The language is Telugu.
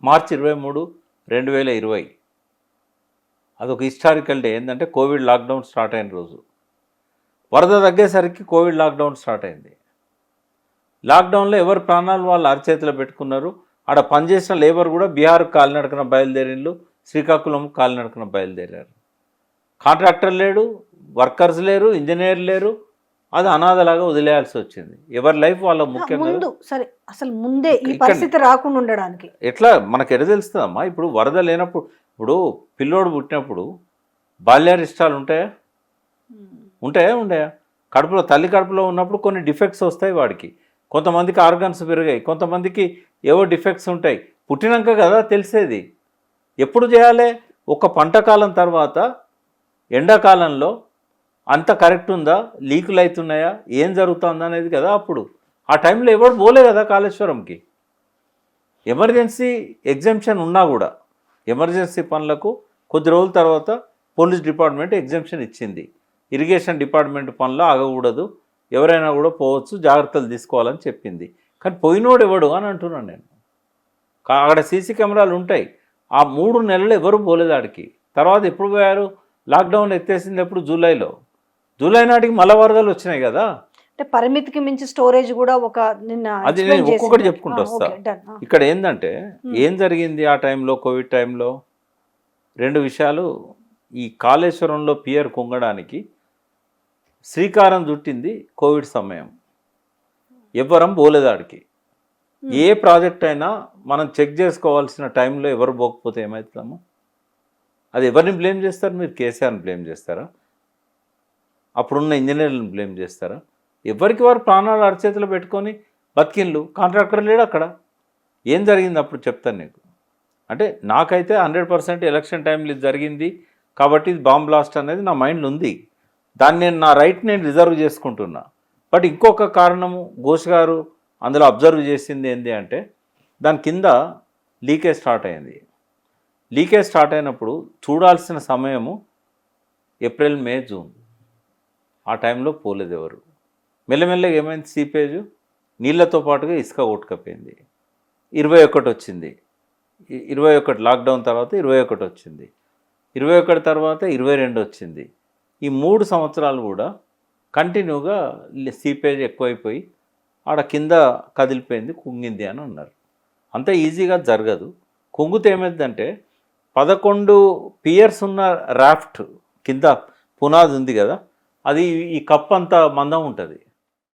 మార్చి 23, 2020 అదొక హిస్టారికల్ డే. ఏంటంటే కోవిడ్ లాక్డౌన్ స్టార్ట్ అయిన రోజు. వరద తగ్గేసరికి కోవిడ్ లాక్డౌన్ స్టార్ట్ అయింది. లాక్డౌన్లో ఎవరు ప్రాణాలు వాళ్ళు అరచేతిలో పెట్టుకున్నారు. ఆడ పనిచేసిన లేబర్ కూడా బీహార్ కాలినడకన బయలుదేరిళ్ళు, శ్రీకాకుళం కాలినడకన బయలుదేరారు. కాంట్రాక్టర్ లేడు, వర్కర్స్ లేరు, ఇంజనీర్ లేరు. అది అనాథలాగా వదిలేయాల్సి వచ్చింది. ఎవరి లైఫ్ వాళ్ళ ముఖ్యంగా. సరే, అసలు ముందే ఈ పరిస్థితి రాకుండా ఉండడానికి ఎట్లా మనకు ఎడ తెలుస్తుందమ్మా? ఇప్పుడు వరద లేనప్పుడు, ఇప్పుడు పిల్లోడు పుట్టినప్పుడు బాల్యారిష్టాలు ఉంటాయా? ఉండయా? కడుపులో తల్లి కడుపులో ఉన్నప్పుడు కొన్ని డిఫెక్ట్స్ వస్తాయి వాడికి. కొంతమందికి ఆర్గన్స్ పెరిగాయి, కొంతమందికి ఏవో డిఫెక్ట్స్ ఉంటాయి. పుట్టినాక కదా తెలిసేది. ఎప్పుడు చేయాలి? ఒక పంట కాలం తర్వాత ఎండాకాలంలో అంత కరెక్ట్ ఉందా, లీకులు అవుతున్నాయా, ఏం జరుగుతుందా అనేది కదా అప్పుడు. ఆ టైంలో ఎవరు పోలే కదా కాళేశ్వరంకి. ఎమర్జెన్సీ ఎగ్జంప్షన్ ఉన్నా కూడా ఎమర్జెన్సీ పనులకు కొద్ది రోజుల తర్వాత పోలీస్ డిపార్ట్మెంట్ ఎగ్జంప్షన్ ఇచ్చింది. ఇరిగేషన్ డిపార్ట్మెంట్ పనులు ఆగకూడదు, ఎవరైనా కూడా పోవచ్చు, జాగ్రత్తలు తీసుకోవాలని చెప్పింది. కానీ పోయినోడు ఎవడు అని అంటున్నాను నేను. అక్కడ సీసీ కెమెరాలు ఉంటాయి. ఆ 3 నెలలు ఎవరు పోలేదు ఆడికి. తర్వాత ఎప్పుడు పోయారు? లాక్డౌన్ ఎత్తేసింది ఎప్పుడు? జూలై నాటికి మళ్ళా వరదలు వచ్చినాయి కదా. అంటే పరిమితికి మించి స్టోరేజ్ కూడా ఒక అది నేను ఒక్కొక్కటి చెప్పుకుంటూ వస్తా. ఇక్కడ ఏంటంటే ఏం జరిగింది ఆ టైంలో, కోవిడ్ టైంలో 2 విషయాలు. ఈ కాళేశ్వరంలో పియర్ కుంగడానికి శ్రీకారం చుట్టింది కోవిడ్ సమయం. ఎవ్వరం పోలేదాడికి. ఏ ప్రాజెక్ట్ అయినా మనం చెక్ చేసుకోవాల్సిన టైంలో ఎవరు పోకపోతే ఏమవుతుందమ్మా? అది ఎవరిని బ్లేమ్ చేస్తారు? మీరు కేసీఆర్ని బ్లేమ్ చేస్తారా? అప్పుడున్న ఇంజనీర్లను బ్లేమ్ చేస్తారా? ఎవరికి వారు ప్రాణాలు అరచేతిలో పెట్టుకొని బతికిన్లు. కాంట్రాక్టర్ లేడు అక్కడ. ఏం జరిగింది అప్పుడు చెప్తాను నీకు. అంటే నాకైతే 100% ఎలక్షన్ టైంలో ఇది జరిగింది కాబట్టి ఇది బాంబ్ బ్లాస్ట్ అనేది నా మైండ్లో ఉంది. దాన్ని నా రైట్ నేను రిజర్వ్ చేసుకుంటున్నా. బట్ ఇంకొక కారణము ఘోష్ గారు అందులో అబ్జర్వ్ చేసింది ఏంటి అంటే, దాని కింద లీకేజ్ స్టార్ట్ అయింది. లీకేజ్ స్టార్ట్ అయినప్పుడు చూడాల్సిన సమయము ఏప్రిల్, మే, జూన్. ఆ టైంలో పోలేదు ఎవరు. మెల్లమెల్లగా ఏమైంది? సీపేజ్ నీళ్ళతో పాటుగా ఇసుక కొట్టుకపోయింది. 21 వచ్చింది. 21 లాక్డౌన్ తర్వాత 21 వచ్చింది. 21 తర్వాత 22 వచ్చింది. ఈ 3 సంవత్సరాలు కూడా కంటిన్యూగా సీపేజ్ ఎక్కువైపోయి ఆడ కింద కదిలిపోయింది, కుంగింది అని అన్నారు. అంత ఈజీగా జరగదు. కుంగితే ఏమైందంటే 11 పియర్స్ ఉన్న రాఫ్ట్ కింద పునాది ఉంది కదా, అది ఈ కప్ అంత మందం ఉంటుంది.